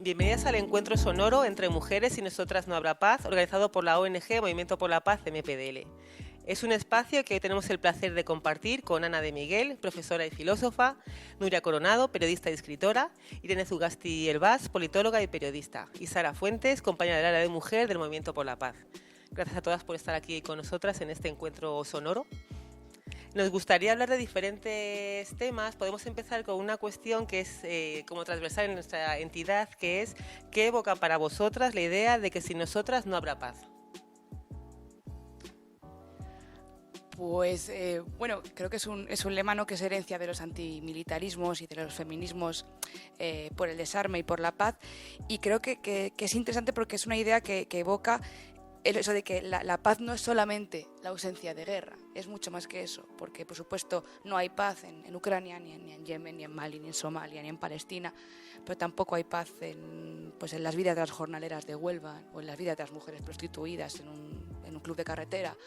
Bienvenidas al encuentro sonoro entre mujeres y nosotras no habrá paz, organizado por la ONG Movimiento por la Paz MPDL. Es un espacio que hoy tenemos el placer de compartir con Ana de Miguel, profesora y filósofa, Nuria Coronado, periodista y escritora, Irene Zugasti Elbaz, politóloga y periodista, y Sara Fuentes, compañera del área de mujer del Movimiento por la Paz. Gracias a todas por estar aquí con nosotras en este encuentro sonoro. Nos gustaría hablar de diferentes temas. Podemos empezar con una cuestión que es como transversal en nuestra entidad, que es ¿qué evoca para vosotras la idea de que sin nosotras no habrá paz? Pues bueno, creo que es un lema, ¿no?, que es herencia de los antimilitarismos y de los feminismos por el desarme y por la paz, y creo que es interesante porque es una idea que evoca eso de que la paz no es solamente la ausencia de guerra, es mucho más que eso, porque por supuesto no hay paz en Ucrania, ni en Yemen, ni en Mali, ni en Somalia, ni en Palestina, pero tampoco hay paz en las vidas de las jornaleras de Huelva, o en las vidas de las mujeres prostituidas en un club de carretera,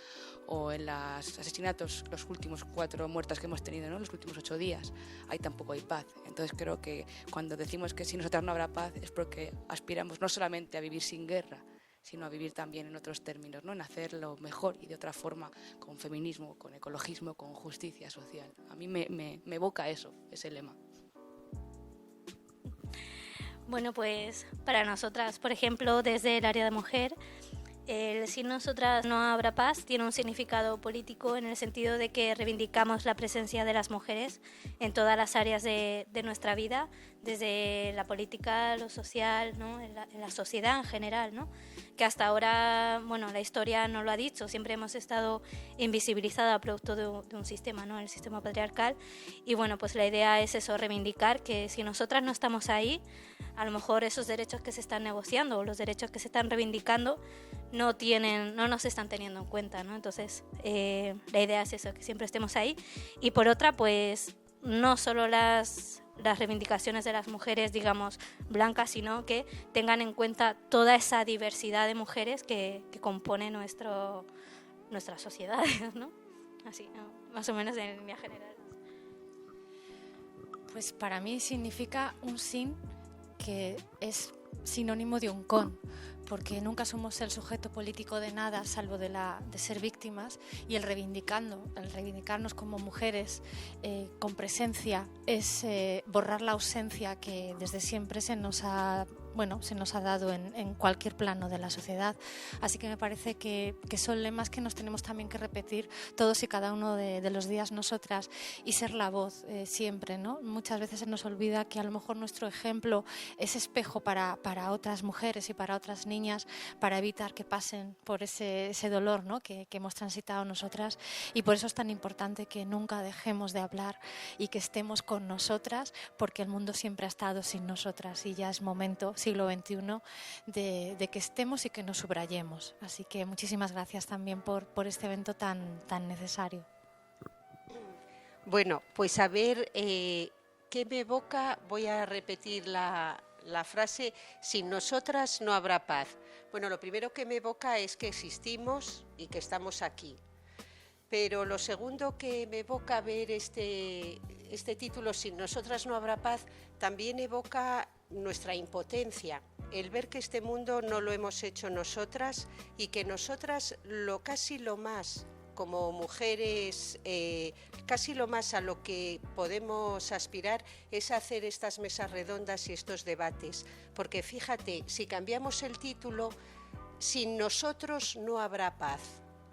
o en los asesinatos, los últimos 4 muertas que hemos tenido, ¿no?, los últimos 8 días, ahí tampoco hay paz. Entonces creo que cuando decimos que sin nosotras no habrá paz es porque aspiramos no solamente a vivir sin guerra, sino a vivir también en otros términos, ¿no?, en hacerlo mejor y de otra forma, con feminismo, con ecologismo, con justicia social. A mí me evoca eso, ese lema. Bueno, pues para nosotras, por ejemplo, desde el área de mujer, el sin nosotras no habrá paz tiene un significado político en el sentido de que reivindicamos la presencia de las mujeres en todas las áreas de nuestra vida, desde la política, lo social, ¿no?, en la sociedad en general, ¿no?, que hasta ahora, bueno, la historia no lo ha dicho, siempre hemos estado invisibilizadas producto de un sistema, ¿no?, el sistema patriarcal, y bueno, pues la idea es eso, reivindicar que si nosotras no estamos ahí, a lo mejor esos derechos que se están negociando o los derechos que se están reivindicando no nos están teniendo en cuenta, ¿no? Entonces, la idea es eso, que siempre estemos ahí. Y por otra, pues, no solo las reivindicaciones de las mujeres, digamos, blancas, sino que tengan en cuenta toda esa diversidad de mujeres que compone nuestras sociedades, ¿no? Así, ¿no?, más o menos en línea general. Pues para mí significa un sin que es sinónimo de un con, porque nunca somos el sujeto político de nada salvo de ser víctimas, y el reivindicarnos como mujeres con presencia es borrar la ausencia que desde siempre se nos ha dado en cualquier plano de la sociedad. Así que me parece que son lemas que nos tenemos también que repetir todos y cada uno de los días nosotras, y ser la voz siempre, ¿no? Muchas veces se nos olvida que a lo mejor nuestro ejemplo es espejo para otras mujeres y para otras niñas, para evitar que pasen por ese dolor, ¿no?, que hemos transitado nosotras, y por eso es tan importante que nunca dejemos de hablar y que estemos con nosotras, porque el mundo siempre ha estado sin nosotras y ya es momento, siglo XXI, de que estemos y que nos subrayemos. Así que muchísimas gracias también por este evento tan necesario. Bueno, pues a ver, ¿qué me evoca? Voy a repetir la frase: sin nosotras no habrá paz. Bueno, lo primero que me evoca es que existimos y que estamos aquí. Pero lo segundo que me evoca ver este título, sin nosotras no habrá paz, también evoca nuestra impotencia, el ver que este mundo no lo hemos hecho nosotras, y que nosotras casi lo más, como mujeres, casi lo más a lo que podemos aspirar es hacer estas mesas redondas y estos debates. Porque fíjate, si cambiamos el título, sin nosotros no habrá paz.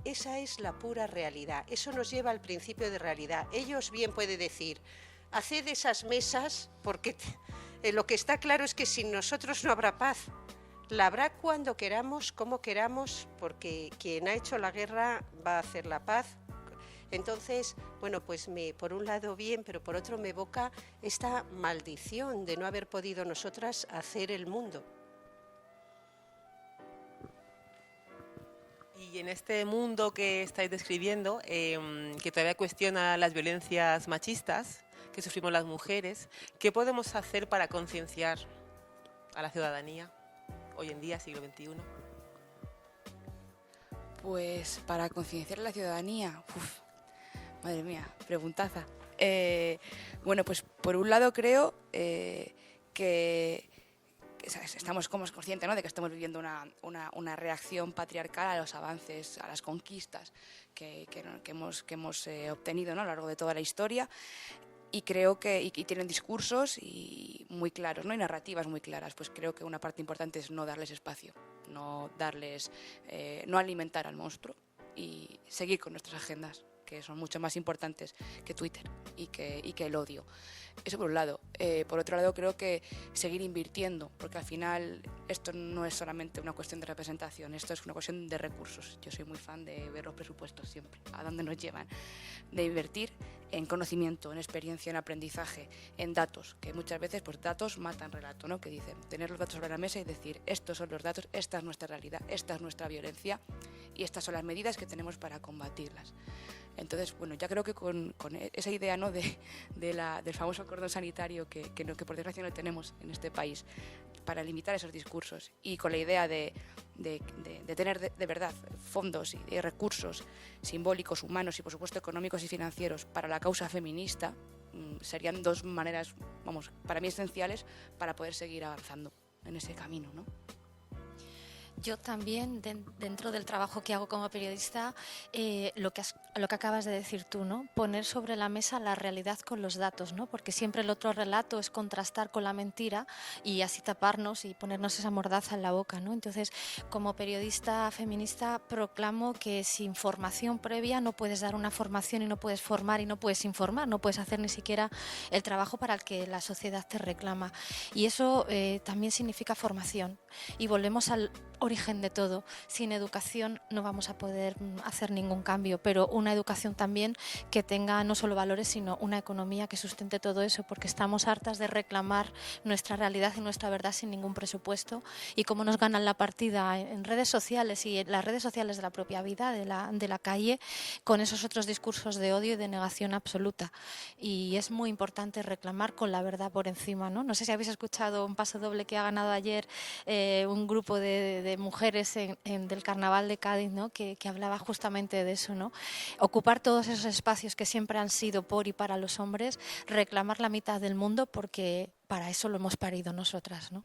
Esa es la pura realidad, eso nos lleva al principio de realidad. Ellos bien pueden decir, haced esas mesas, porque lo que está claro es que sin nosotros no habrá paz. La habrá cuando queramos, como queramos, porque quien ha hecho la guerra va a hacer la paz. Entonces, bueno, pues por un lado bien, pero por otro me evoca esta maldición de no haber podido nosotras hacer el mundo. Y en este mundo que estáis describiendo, que todavía cuestiona las violencias machistas que sufrimos las mujeres, ¿qué podemos hacer para concienciar a la ciudadanía hoy en día, siglo XXI? Pues para concienciar a la ciudadanía, madre mía, preguntaza. Bueno, pues por un lado creo que estamos como conscientes, ¿no?, de que estamos viviendo una reacción patriarcal a los avances, a las conquistas que hemos obtenido, ¿no?, a lo largo de toda la historia. Y creo que y tienen discursos muy claros, ¿no?, y narrativas muy claras. Pues creo que una parte importante es no darles espacio, no alimentar al monstruo y seguir con nuestras agendas, que son mucho más importantes que Twitter y que el odio. Eso por un lado. Por otro lado, creo que seguir invirtiendo, porque al final esto no es solamente una cuestión de representación, esto es una cuestión de recursos. Yo soy muy fan de ver los presupuestos siempre, a dónde nos llevan, de invertir en conocimiento, en experiencia, en aprendizaje, en datos, que muchas veces pues datos matan relato, ¿no?, que dicen, tener los datos sobre la mesa y decir, estos son los datos, esta es nuestra realidad, esta es nuestra violencia y estas son las medidas que tenemos para combatirlas. Entonces, bueno, ya creo que con esa idea, ¿no?, del famoso cordón sanitario que por desgracia no tenemos en este país para limitar esos discursos, y con la idea de tener de verdad fondos y recursos simbólicos, humanos y por supuesto económicos y financieros para la causa feminista, serían dos maneras, vamos, para mí esenciales para poder seguir avanzando en ese camino, ¿no? Yo también, dentro del trabajo que hago como periodista, lo que acabas de decir tú, ¿no?, poner sobre la mesa la realidad con los datos, ¿no?, porque siempre el otro relato es contrastar con la mentira y así taparnos y ponernos esa mordaza en la boca, ¿no? Entonces, como periodista feminista, proclamo que sin formación previa no puedes dar una formación y no puedes formar y no puedes informar, no puedes hacer ni siquiera el trabajo para el que la sociedad te reclama. Y eso también significa formación. Y volvemos al origen de todo. Sin educación no vamos a poder hacer ningún cambio, pero una educación también que tenga no solo valores, sino una economía que sustente todo eso, porque estamos hartas de reclamar nuestra realidad y nuestra verdad sin ningún presupuesto, y cómo nos ganan la partida en redes sociales y en las redes sociales de la propia vida, de la calle, con esos otros discursos de odio y de negación absoluta. Y es muy importante reclamar con la verdad por encima, ¿no? No sé si habéis escuchado un paso doble que ha ganado ayer un grupo de mujeres del Carnaval de Cádiz, ¿no?, que hablaba justamente de eso, ¿no? Ocupar todos esos espacios que siempre han sido por y para los hombres, reclamar la mitad del mundo, porque para eso lo hemos parido nosotras, ¿no?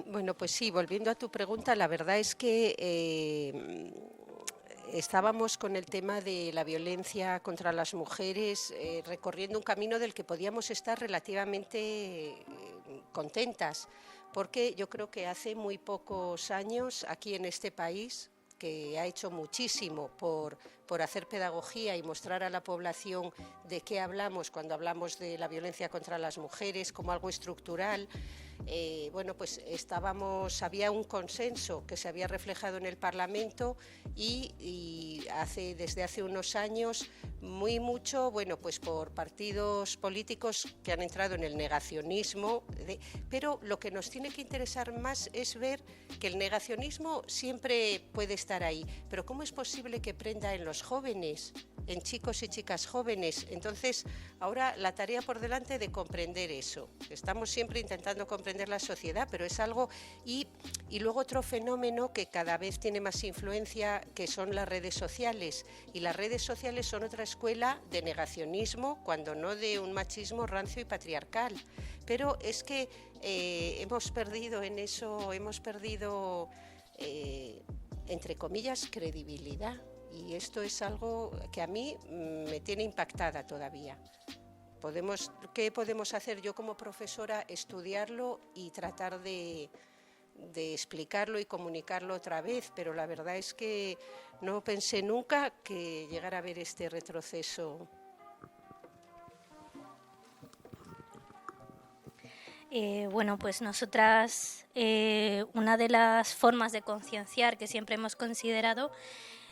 Bueno, pues sí, volviendo a tu pregunta, la verdad es que estábamos con el tema de la violencia contra las mujeres recorriendo un camino del que podíamos estar relativamente contentas, porque yo creo que hace muy pocos años aquí en este país, que ha hecho muchísimo por hacer pedagogía y mostrar a la población de qué hablamos cuando hablamos de la violencia contra las mujeres como algo estructural, bueno, pues había un consenso que se había reflejado en el Parlamento y desde hace unos años mucho, bueno, pues por partidos políticos que han entrado en el negacionismo, pero lo que nos tiene que interesar más es ver que el negacionismo siempre puede estar ahí, pero ¿cómo es posible que prenda en los jóvenes, en chicos y chicas jóvenes? Entonces, ahora la tarea por delante de comprender eso. Estamos siempre intentando comprender la sociedad, pero es algo... Y luego otro fenómeno que cada vez tiene más influencia, que son las redes sociales. Y las redes sociales son otra escuela de negacionismo, cuando no de un machismo rancio y patriarcal. Pero es que hemos perdido en eso, entre comillas, credibilidad. Y esto es algo que a mí me tiene impactada todavía. ¿Qué podemos hacer? Yo como profesora, estudiarlo y tratar de explicarlo y comunicarlo otra vez, pero la verdad es que no pensé nunca que llegara a haber este retroceso. Bueno, pues nosotras, una de las formas de concienciar que siempre hemos considerado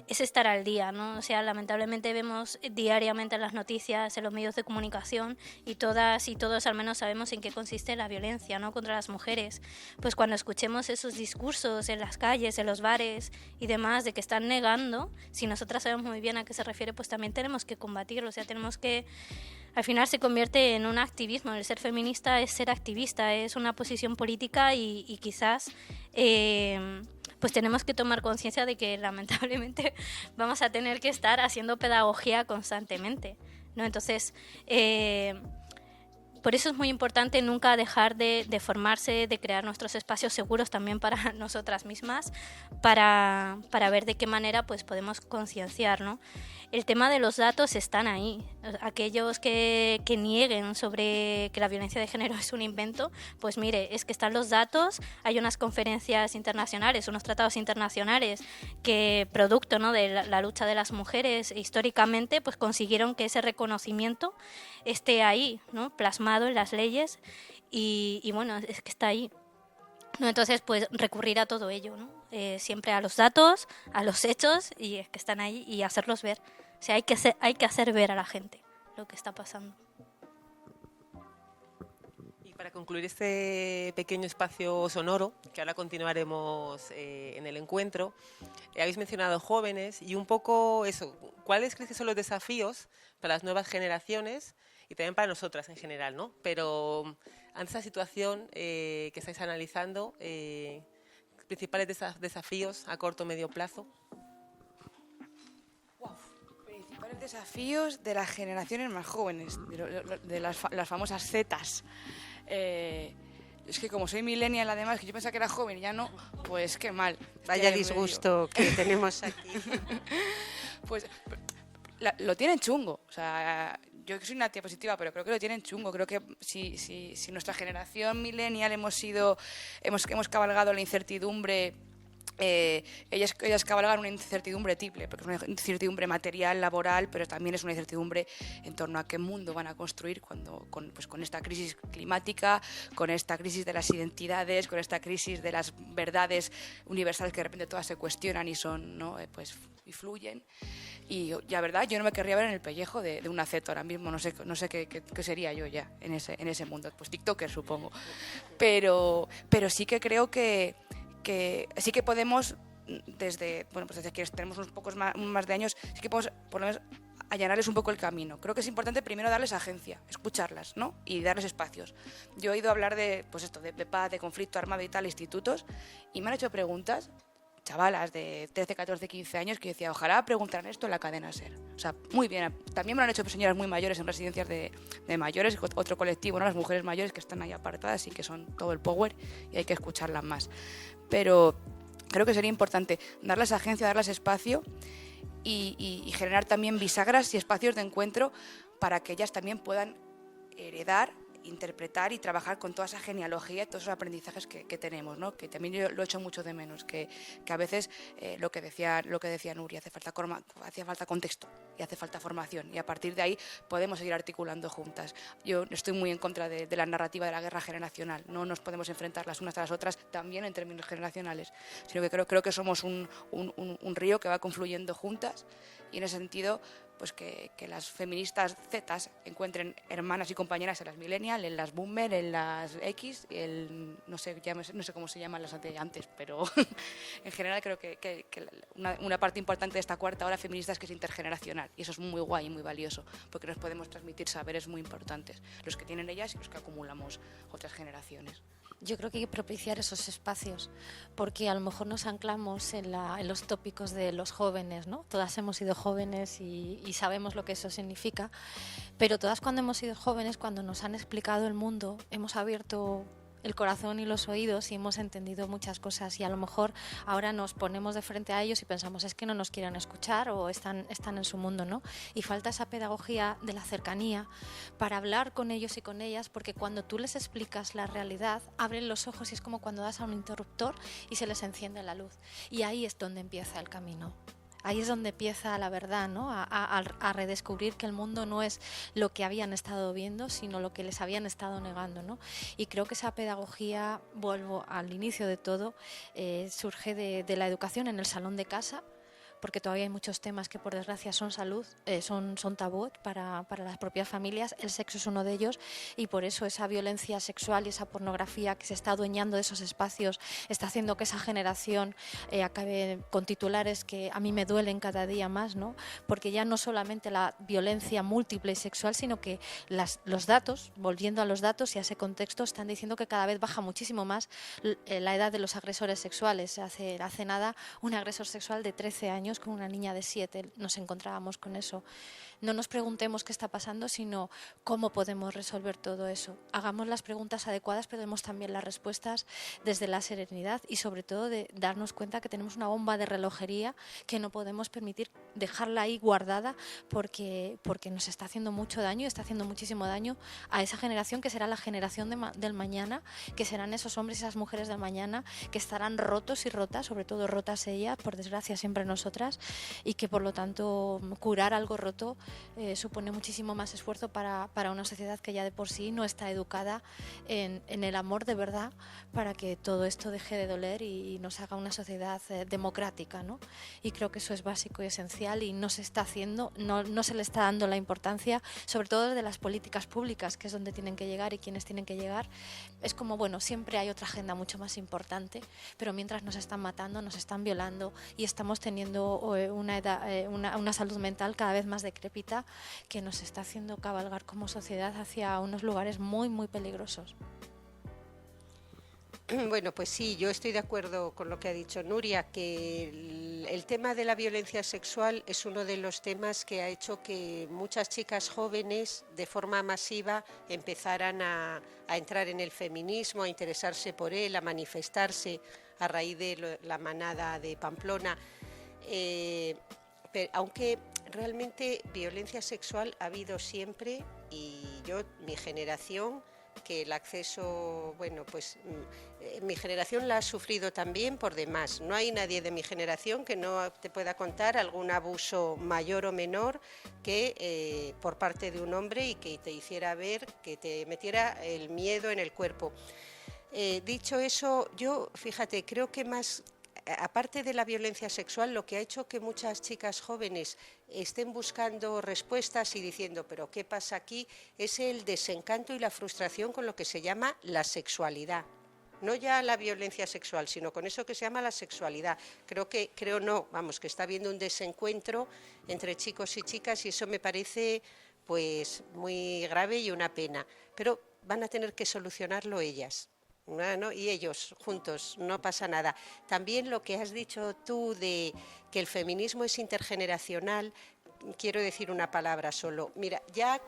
es estar al día, ¿no? O sea, lamentablemente vemos diariamente en las noticias, en los medios de comunicación, y todas y todos al menos sabemos en qué consiste la violencia, ¿no?, contra las mujeres. Pues cuando escuchemos esos discursos en las calles, en los bares y demás, de que están negando, si nosotras sabemos muy bien a qué se refiere, pues también tenemos que combatirlo. O sea, tenemos que... Al final se convierte en un activismo. El ser feminista es ser activista, es una posición política y quizás pues tenemos que tomar conciencia de que lamentablemente vamos a tener que estar haciendo pedagogía constantemente, ¿no? Entonces, por eso es muy importante nunca dejar de formarse, de crear nuestros espacios seguros también para nosotras mismas, para ver de qué manera pues podemos concienciar, ¿no? El tema de los datos están ahí. Aquellos que nieguen sobre que la violencia de género es un invento, pues mire, es que están los datos, hay unas conferencias internacionales, unos tratados internacionales que, producto, ¿no?, de la lucha de las mujeres históricamente, pues consiguieron que ese reconocimiento esté ahí, ¿no?, plasmado en las leyes y bueno, es que está ahí. No, entonces, pues recurrir a todo ello, ¿no? Siempre a los datos, a los hechos, y es que están ahí, y hacerlos ver. O sea, hay que hacer ver a la gente lo que está pasando. Y para concluir este pequeño espacio sonoro, que ahora continuaremos en el encuentro, habéis mencionado jóvenes y un poco eso, ¿cuáles crees que son los desafíos para las nuevas generaciones y también para nosotras en general, ¿no? Pero ante esta situación que estáis analizando, principales desafíos a corto o medio plazo. Principales desafíos de las generaciones más jóvenes, de las famosas Zetas. Es que como soy millennial, además, que yo pensaba que era joven y ya no, pues qué mal. Vaya disgusto que tenemos aquí. Pues lo tienen chungo. O sea, yo soy una tía positiva, pero creo que lo tienen chungo. Creo que si nuestra generación millennial hemos cabalgado la incertidumbre, ellas cabalgan una incertidumbre triple, porque es una incertidumbre material, laboral, pero también es una incertidumbre en torno a qué mundo van a construir con esta crisis climática, con esta crisis de las identidades, con esta crisis de las verdades universales que de repente todas se cuestionan y son, ¿no?, y fluyen. Y la verdad, yo no me querría ver en el pellejo de una Z ahora mismo, no sé qué sería yo ya en ese mundo, pues TikToker supongo. Pero sí que creo que sí que podemos, desde que tenemos unos pocos más de años, sí que podemos por lo menos allanarles un poco el camino. Creo que es importante primero darles agencia, escucharlas, ¿no?, y darles espacios. Yo he oído hablar de paz, de conflicto armado y tal, institutos, y me han hecho preguntas chavalas de 13, 14, 15 años que yo decía, ojalá preguntaran esto en la cadena SER. O sea, muy bien. También me lo han hecho señoras muy mayores en residencias de mayores, otro colectivo, ¿no?, las mujeres mayores que están ahí apartadas y que son todo el power y hay que escucharlas más. Pero creo que sería importante darles agencia, darles espacio y generar también bisagras y espacios de encuentro para que ellas también puedan heredar, interpretar y trabajar con toda esa genealogía y todos esos aprendizajes que tenemos, ¿no? Que también yo lo echo mucho de menos, que a veces lo que decía Nuria, hace falta contexto y hace falta formación, y a partir de ahí podemos seguir articulando juntas. Yo estoy muy en contra de la narrativa de la guerra generacional. No nos podemos enfrentar las unas a las otras también en términos generacionales, sino que creo que somos un río que va confluyendo juntas, y en ese sentido pues que las feministas zetas encuentren hermanas y compañeras en las millennial, en las boomer, en las X, no sé cómo se llaman las de antes, pero en general creo que una parte importante de esta cuarta ola feminista es que es intergeneracional, y eso es muy guay y muy valioso, porque nos podemos transmitir saberes muy importantes, los que tienen ellas y los que acumulamos otras generaciones. Yo creo que hay que propiciar esos espacios, porque a lo mejor nos anclamos en los tópicos de los jóvenes, ¿no? Todas hemos sido jóvenes y sabemos lo que eso significa, pero todas cuando hemos sido jóvenes, cuando nos han explicado el mundo, hemos abierto el corazón y los oídos y hemos entendido muchas cosas, y a lo mejor ahora nos ponemos de frente a ellos y pensamos es que no nos quieren escuchar o están en su mundo, ¿no? Y falta esa pedagogía de la cercanía para hablar con ellos y con ellas, porque cuando tú les explicas la realidad abren los ojos y es como cuando das a un interruptor y se les enciende la luz, y ahí es donde empieza el camino. Ahí es donde empieza la verdad, ¿no? A redescubrir que el mundo no es lo que habían estado viendo, sino lo que les habían estado negando, ¿no? Y creo que esa pedagogía, vuelvo al inicio de todo, surge de la educación en el salón de casa, porque todavía hay muchos temas que por desgracia son tabú para las propias familias. El sexo es uno de ellos, y por eso esa violencia sexual y esa pornografía que se está adueñando de esos espacios está haciendo que esa generación acabe con titulares que a mí me duelen cada día más, ¿no? Porque ya no solamente la violencia múltiple y sexual, sino que los datos, volviendo a los datos y a ese contexto, están diciendo que cada vez baja muchísimo más la edad de los agresores sexuales. Hace nada un agresor sexual de 13 años con una niña de 7, nos encontrábamos con eso. no nos preguntemos qué está pasando, sino cómo podemos resolver todo eso. Hagamos las preguntas adecuadas, pero demos también las respuestas desde la serenidad y sobre todo de darnos cuenta que tenemos una bomba de relojería que no podemos permitir dejarla ahí guardada porque nos está haciendo mucho daño, está haciendo muchísimo daño a esa generación que será la generación del mañana, que serán esos hombres y esas mujeres del mañana que estarán rotos y rotas, sobre todo rotas ellas, por desgracia siempre nosotras, y que por lo tanto curar algo roto supone muchísimo más esfuerzo para una sociedad que ya de por sí no está educada en el amor de verdad, para que todo esto deje de doler y nos haga una sociedad democrática, ¿no? Y creo que eso es básico y esencial y no se está haciendo, no se le está dando la importancia, sobre todo de las políticas públicas, que es donde tienen que llegar y quienes tienen que llegar. Es como, bueno, siempre hay otra agenda mucho más importante, pero mientras nos están matando, nos están violando y estamos teniendo una salud mental cada vez más decrépita, que nos está haciendo cabalgar como sociedad hacia unos lugares muy, muy peligrosos. Bueno, pues sí, yo estoy de acuerdo con lo que ha dicho Nuria, que el tema de la violencia sexual es uno de los temas que ha hecho que muchas chicas jóvenes de forma masiva empezaran a entrar en el feminismo, a interesarse por él, a manifestarse a raíz de la manada de Pamplona. Aunque realmente violencia sexual ha habido siempre, y mi generación, que el acceso, bueno, pues mi generación la ha sufrido también por demás. No hay nadie de mi generación que no te pueda contar algún abuso mayor o menor que por parte de un hombre y que te hiciera ver, que te metiera el miedo en el cuerpo. Dicho eso, yo, fíjate, creo que más, aparte de la violencia sexual, lo que ha hecho que muchas chicas jóvenes estén buscando respuestas y diciendo, pero ¿qué pasa aquí?, es el desencanto y la frustración con lo que se llama la sexualidad. No ya la violencia sexual, sino con eso que se llama la sexualidad. Que está habiendo un desencuentro entre chicos y chicas y eso me parece pues muy grave y una pena. Pero van a tener que solucionarlo ellas. Bueno, y ellos juntos, no pasa nada. También lo que has dicho tú de que el feminismo es intergeneracional, quiero decir una palabra solo. Mira, ya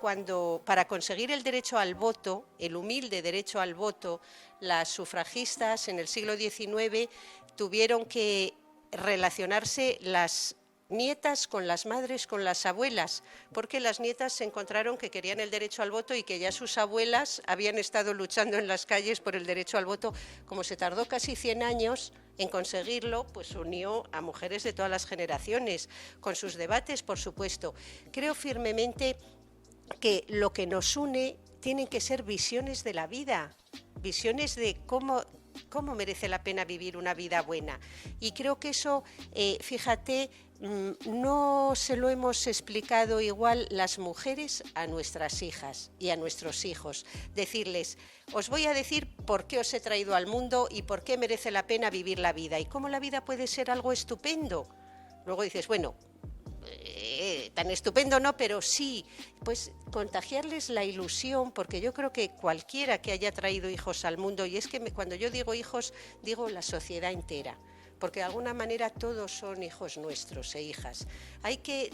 para conseguir el derecho al voto, el humilde derecho al voto, las sufragistas en el siglo XIX tuvieron que relacionarse las nietas con las madres, con las abuelas, porque las nietas se encontraron que querían el derecho al voto y que ya sus abuelas habían estado luchando en las calles por el derecho al voto. Como se tardó casi 100 años en conseguirlo, pues unió a mujeres de todas las generaciones, con sus debates, por supuesto. Creo firmemente que lo que nos une tienen que ser visiones de la vida, visiones de cómo merece la pena vivir una vida buena. Y creo que eso, fíjate, no se lo hemos explicado igual las mujeres a nuestras hijas y a nuestros hijos. Decirles, os voy a decir por qué os he traído al mundo y por qué merece la pena vivir la vida y cómo la vida puede ser algo estupendo. Luego dices, bueno, tan estupendo no, pero sí, pues contagiarles la ilusión, porque yo creo que cualquiera que haya traído hijos al mundo, y es que cuando yo digo hijos, digo la sociedad entera, porque de alguna manera todos son hijos nuestros e hijas. Hay que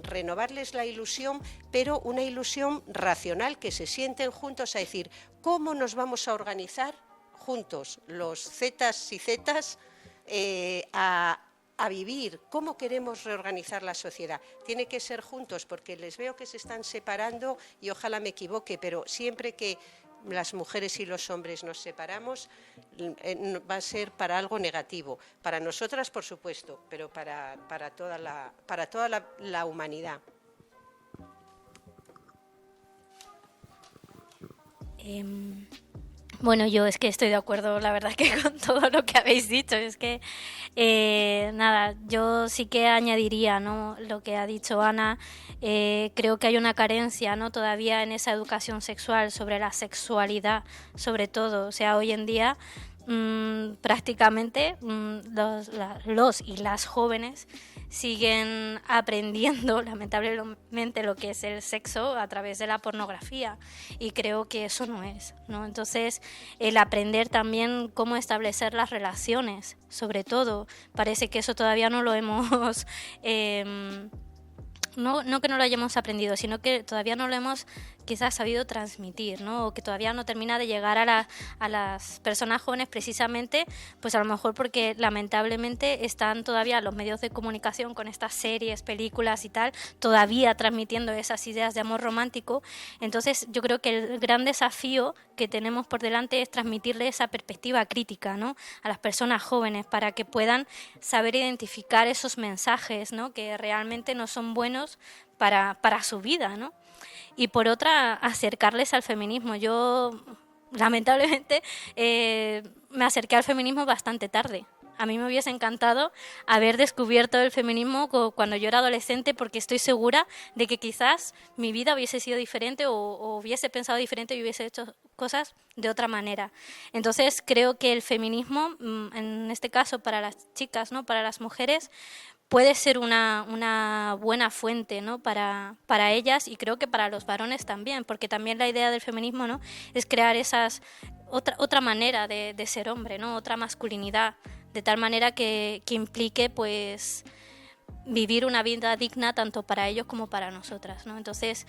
renovarles la ilusión, pero una ilusión racional, que se sienten juntos a decir, ¿cómo nos vamos a organizar juntos, los zetas y zetas, a vivir? ¿Cómo queremos reorganizar la sociedad? Tiene que ser juntos, porque les veo que se están separando y ojalá me equivoque, pero siempre que las mujeres y los hombres nos separamos, va a ser para algo negativo. Para nosotras, por supuesto, pero para toda la humanidad. Bueno, yo es que estoy de acuerdo, la verdad, que con todo lo que habéis dicho. Es que, nada, yo sí que añadiría, ¿no?, lo que ha dicho Ana. Creo que hay una carencia, ¿no?, todavía en esa educación sexual, sobre la sexualidad, sobre todo. O sea, hoy en día prácticamente los y las jóvenes siguen aprendiendo lamentablemente lo que es el sexo a través de la pornografía, y creo que eso no es, ¿no? Entonces, el aprender también cómo establecer las relaciones, sobre todo, parece que eso todavía no lo hemos no que no lo hayamos aprendido, sino que todavía no lo hemos quizás sabido transmitir, ¿no? O que todavía no termina de llegar a las personas jóvenes precisamente, pues a lo mejor porque lamentablemente están todavía los medios de comunicación con estas series, películas y tal, todavía transmitiendo esas ideas de amor romántico. Entonces yo creo que el gran desafío que tenemos por delante es transmitirle esa perspectiva crítica, ¿no? A las personas jóvenes para que puedan saber identificar esos mensajes, ¿no? Que realmente no son buenos para su vida, ¿no? Y por otra, acercarles al feminismo. Yo, lamentablemente, me acerqué al feminismo bastante tarde. A mí me hubiese encantado haber descubierto el feminismo cuando yo era adolescente, porque estoy segura de que quizás mi vida hubiese sido diferente o hubiese pensado diferente y hubiese hecho cosas de otra manera. Entonces creo que el feminismo, en este caso para las chicas, ¿no? Para las mujeres, puede ser una buena fuente, ¿no? para ellas, y creo que para los varones también, porque también la idea del feminismo, ¿no? Es crear otra manera de ser hombre, ¿no? Otra masculinidad, de tal manera que implique pues vivir una vida digna tanto para ellos como para nosotras, ¿no? Entonces,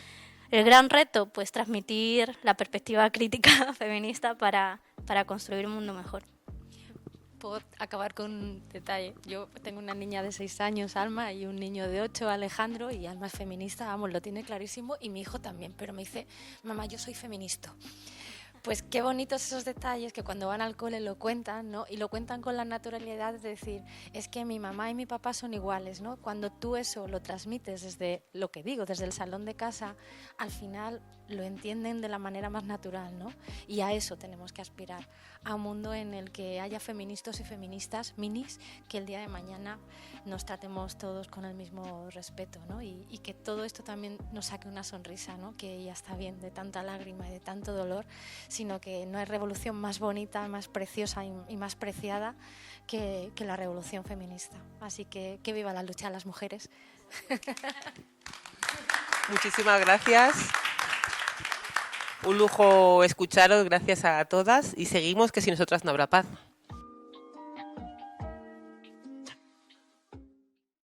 el gran reto, pues transmitir la perspectiva crítica feminista para construir un mundo mejor. Puedo acabar con un detalle. Yo tengo una niña de 6 años, Alma, y un niño de 8, Alejandro, y Alma es feminista, vamos, lo tiene clarísimo, y mi hijo también, pero me dice, mamá, yo soy feminista. Pues qué bonitos esos detalles que cuando van al cole lo cuentan, ¿no? Y lo cuentan con la naturalidad de decir, es que mi mamá y mi papá son iguales, ¿no? Cuando tú eso lo transmites desde lo que digo, desde el salón de casa, al final lo entienden de la manera más natural, ¿no? Y a eso tenemos que aspirar, a un mundo en el que haya feministas y feministas minis, que el día de mañana nos tratemos todos con el mismo respeto, ¿no? Y que todo esto también nos saque una sonrisa, ¿no? Que ya está bien de tanta lágrima y de tanto dolor, sino que no hay revolución más bonita, más preciosa y más preciada que la revolución feminista. Así que viva la lucha de las mujeres. Muchísimas gracias. Un lujo escucharos, gracias a todas, y seguimos, que sin nosotras no habrá paz.